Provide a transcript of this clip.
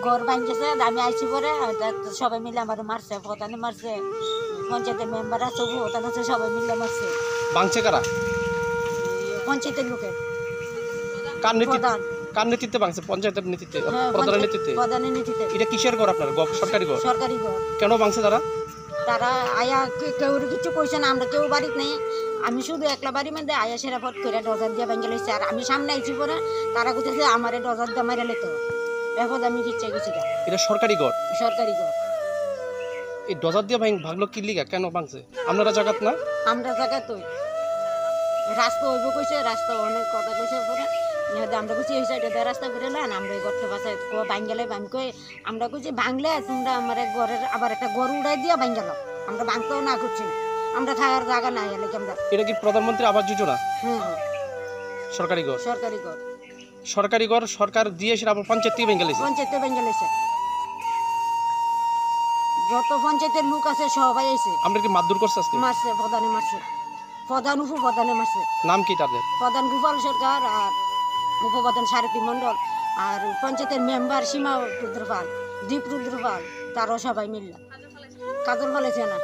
ঘর ভাঙছে, আমি আইছি পরে সবাই মিলে আমার মারছে, প্রধানে মারছে, পঞ্চায়েতের মেম্বার আছে ওখানে আছে, সবাই মিলে মারছে। ভাঙছে কারা? পঞ্চায়েতের লোকের প্রধান। কার নেতৃত্বে ভাঙছে? পঞ্চায়েতের নেতৃত্বে, প্রধানের নেতৃত্বে? প্রধানের নেতৃত্বে। এটা কিসের ঘর আপনার? সরকারি ঘর? সরকারি ঘর। কেন ভাঙছে তারা? তারা আয়া কেউ কিছু কইছে না, আমরা কেউ বাড়িতে নেই, আমি শুধু একলা বাড়ির মধ্যে আয়া সেরা ফট করে ডজার দিয়ে ভেঙে লইছে। আর আমি সামনে আইছি পরে তারা কোথাছে আমারে ডজার দিয়ে মারে লেতো, এরপর আমি ইচ্ছা গেছি। এটা সরকারি ঘর? সরকারি ঘর। এই ডজার দিয়ে ভাঙলো কি লিগা? কেন ভাঙছে? আপনারা জায়গাত না? আমরা জায়গা তো রাস্তা হইব কইছে, রাস্তা অনেক কথা কইছে পরে আমরা কইছি এই সাইডে দিয়ে রাস্তা করে নেন, আমরা এই ঘরটা বাসায় ভাঙ্গেলে আমি কই আমরা কইছি ভাঙলে তোমরা আমার ঘরের আবার একটা ঘর উড়াই দিয়া ভাঙ্গেল, আমরা ভাঙতেও না করছি না, আমরা থাকার জায়গা নাই এলে আমরা। এটা কি প্রধানমন্ত্রী আবাস যোজনা? সরকারি ঘর? সরকারি ঘর। সরকারি ঘর সরকার দিয়ে সেটা আবার পঞ্চায়েত থেকে ভেঙে লেছে? পঞ্চায়েতে ভেঙে লেছে, যত পঞ্চায়েতের লোক আছে সবাই আইছে। আমরা কি মারধর করছে আজকে? মারছে, প্রধানে মারছে, প্রধান উপপ্রধানে মারছে। নাম কি তাদের? প্রধান গোপাল সরকার আর উপপ্রধান সারথী মণ্ডল আর পঞ্চায়েতের মেম্বার সীমা রুদ্রপাল, দীপ রুদ্রপাল, তারাও সবাই মিললা কাজল ফেলেছে না।